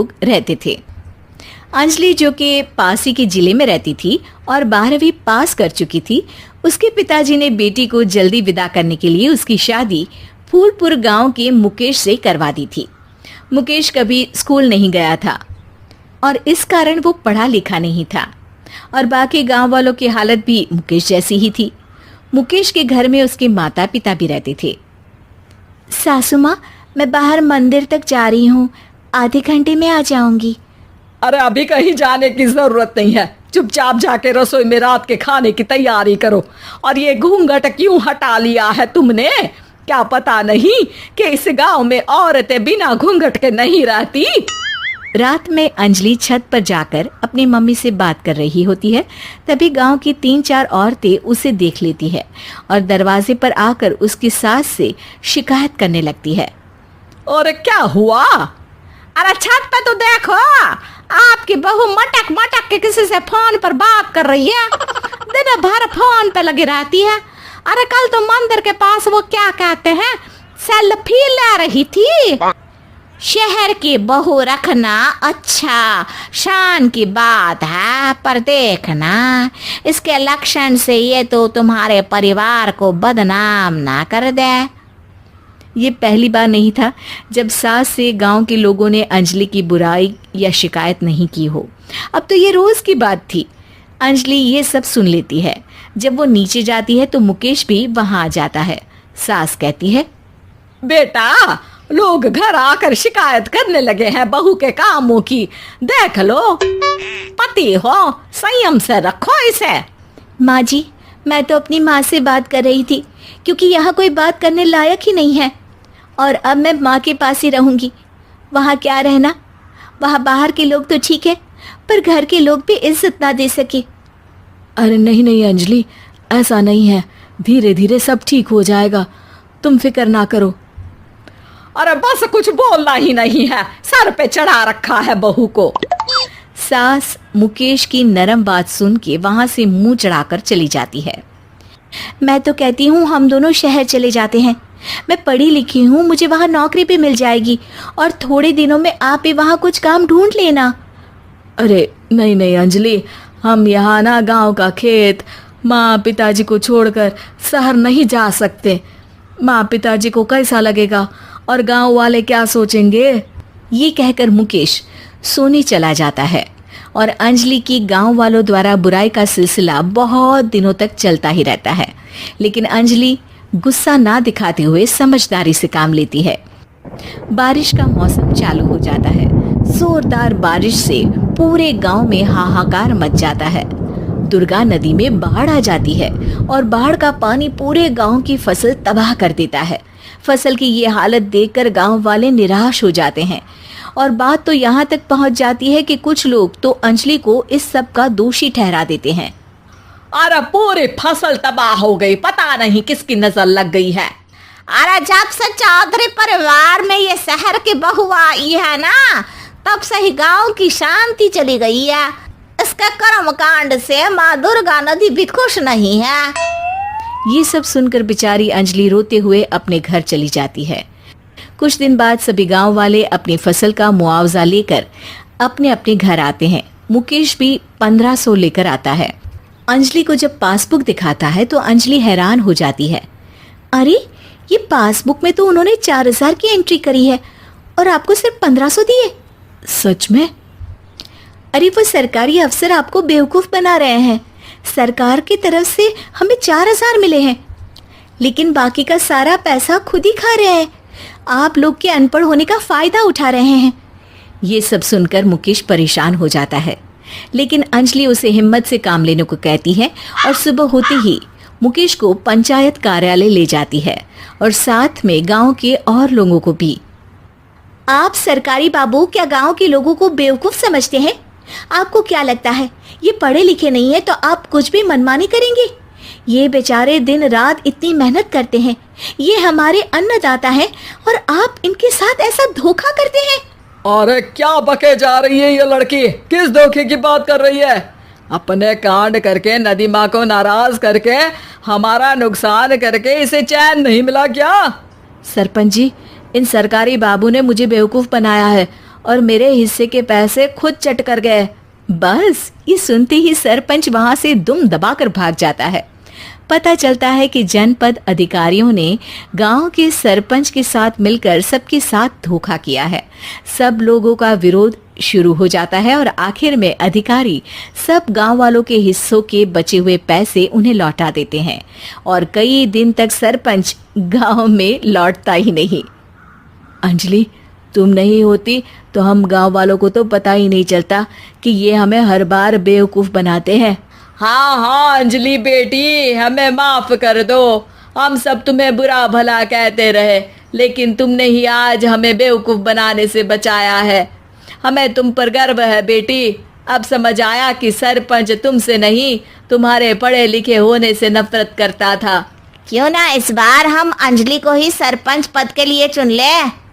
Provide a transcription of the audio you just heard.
लोग रहते थे। अंजलि, जो कि पास ही के जिले में रहती थी और 12वीं पास कर चुकी थी, उसके पिताजी ने बेटी को जल्दी विदा करने के लिए उसकी शादी फूलपुर गांव के मुकेश से करवा दी थी। मुकेश कभी स्कूल नहीं गया था और इस कारण वो पढ़ा लिखा नहीं था और बाकी गांव वालों की हालत भी मुकेश जैसी ही थी। मुकेश के घर में उसके माता पिता भी रहते थे। सासू माँ, मैं बाहर मंदिर तक जा रही हूँ, आधे घंटे में आ जाऊंगी। अरे अभी कहीं जाने की जरूरत नहीं है, चुपचाप जाके रसोई में रात के खाने की तैयारी करो। और ये घूंघट क्यों हटा लिया है तुमने? क्या पता नहीं कि इस गांव में औरतें बिना घूंघट के नहीं रहती? रात में अंजलि छत पर जाकर अपनी मम्मी से बात कर रही होती है। तभी गांव की 3-4 औरतें उसे देख लेती है और दरवाजे पर आकर उसकी सास से शिकायत करने लगती है। और क्या हुआ? अरे छत पे तो देखो, आपकी बहू मटक मटक के किसी से फोन पर बात कर रही है, दिन भर फोन पे लगी रहती है। अरे कल तो मंदिर के पास वो क्या कहते हैं, सेल्फी ले रही थी। शहर की बहू रखना अच्छा शान की बात है, पर देखना इसके लक्षण से ये तो तुम्हारे परिवार को बदनाम ना कर दे। ये पहली बार नहीं था जब सास से गांव के लोगों ने अंजलि की बुराई या शिकायत नहीं की हो। अब तो ये रोज की बात थी। अंजलि ये सब सुन लेती है। जब वो नीचे जाती है तो मुकेश भी वहां आ जाता है। सास कहती है, बेटा, लोग घर आकर शिकायत करने लगे हैं बहू के कामों की, देख लो। पति हो, संयम से रखो इसे। माँ जी, मैं तो अपनी माँ से बात कर रही थी, क्योंकि यहाँ कोई बात करने लायक ही नहीं है और अब मैं माँ के पास ही रहूंगी। वहाँ क्या रहना, वहाँ बाहर के लोग तो ठीक है, पर घर के लोग भी इज्जत ना दे सके। अरे नहीं नहीं अंजलि, ऐसा नहीं है, धीरे धीरे सब ठीक हो जाएगा, तुम फिक्र ना करो। अरे बस कुछ बोलना ही नहीं है, सर पे चढ़ा रखा है बहू को। सास मुकेश की नरम बात सुन के वहां से मुंह चढ़ाकर चली जाती है। मैं तो कहती हूँ हम दोनों शहर चले जाते हैं। मैं पढ़ी लिखी हूँ, मुझे वहाँ नौकरी भी मिल जाएगी और थोड़े दिनों में आप भी वहाँ कुछ काम ढूंढ लेना। अरे नहीं नहीं अंजलि, हम यहाँ ना गांव का खेत, माँ पिताजी को छोड़कर शहर नहीं जा सकते। माँ पिताजी को कैसा लगेगा और गांव वाले क्या सोचेंगे? ये कहकर मुकेश सोने चला जाता है और अंजलि की गांव वालों द्वारा बुराई का सिलसिला बहुत दिनों तक चलता ही रहता है। लेकिन अंजलि गुस्सा ना दिखाते हुए समझदारी से काम लेती है। बारिश का मौसम चालू हो जाता है। जोरदार बारिश से पूरे गांव में हाहाकार मच जाता है। दुर्गा नदी में बाढ़ आ जाती है और बाढ़ का पानी पूरे गांव की फसल तबाह कर देता है। फसल की ये हालत देखकर गांव वाले निराश हो जाते हैं और बात तो यहाँ तक पहुँच जाती है कि कुछ लोग तो अंजलि को इस सब का दोषी ठहरा देते हैं। अरे पूरी फसल तबाह हो गई, पता नहीं किसकी नजर लग गई है। अरे जब से चौधरी परिवार में ये शहर की बहू आई है ना, तब से ही गांव की शांति चली गई है। इसके कर्म कांड से माँ दुर्गा नदी भी खुश नहीं है। ये सब सुनकर बेचारी अंजलि रोते हुए अपने घर चली जाती है। कुछ दिन बाद सभी गांव वाले अपनी फसल का मुआवजा लेकर अपने अपने घर आते हैं। मुकेश भी 1500 लेकर आता है। अंजलि को जब पासबुक दिखाता है तो अंजलि हैरान हो जाती है। अरे, ये पासबुक में तो उन्होंने 4000 की एंट्री करी है और आपको सिर्फ 1500 दिए। सच में? अरे, वो सरकारी अफसर आपको बेवकूफ बना रहे हैं। सरकार की तरफ से हमें 4000 मिले हैं, लेकिन बाकी का सारा पैसा खुद ही खा रहे हैं। आप लोग के अनपढ़ होने का फायदा उठा रहे हैं। ये सब सुनकर मुकेश परेशान हो जाता है, लेकिन अंजलि उसे हिम्मत से काम लेने को कहती है और सुबह होते ही मुकेश को पंचायत कार्यालय ले जाती है और साथ में गांव के और लोगों को भी। आप सरकारी बाबू क्या गांव के लोगों को बेवकूफ समझते हैं? आपको क्या लगता है ये पढ़े लिखे नहीं है तो आप कुछ भी मनमानी करेंगे? ये बेचारे दिन रात इतनी मेहनत करते हैं, ये हमारे अन्नदाता हैं और आप इनके साथ ऐसा धोखा करते हैं। अरे क्या बके जा रही है ये लड़की, किस धोखे की बात कर रही है? अपने कांड करके नदी माँ को नाराज करके हमारा नुकसान करके इसे चैन नहीं मिला क्या? सरपंच जी, इन सरकारी बाबू ने मुझे बेवकूफ बनाया है और मेरे हिस्से के पैसे खुद चट कर गए। बस ये सुनते ही सरपंच वहां से दुम दबाकर भाग जाता है। पता चलता है कि जनपद अधिकारियों ने गांव के सरपंच के साथ मिलकर सबके साथ धोखा किया है। सब लोगों का विरोध शुरू हो जाता है और आखिर में अधिकारी सब गांव वालों के हिस्सों के बचे हुए पैसे उन्हें लौटा देते हैं और कई दिन तक सरपंच गांव में लौटता ही नहीं। अंजलि, तुम नहीं होती तो हम गांव वालों को तो पता ही नहीं चलता कि ये हमें हर बार बेवकूफ बनाते हैं। हाँ हाँ अंजलि बेटी, हमें माफ कर दो। हम सब तुम्हें बुरा भला कहते रहे, लेकिन तुमने ही आज हमें बेवकूफ बनाने से बचाया है। हमें तुम पर गर्व है बेटी। अब समझ आया कि सरपंच तुमसे नहीं, तुम्हारे पढ़े लिखे होने से नफरत करता था। क्यों ना इस बार हम अंजलि को ही सरपंच पद के लिए चुन ले।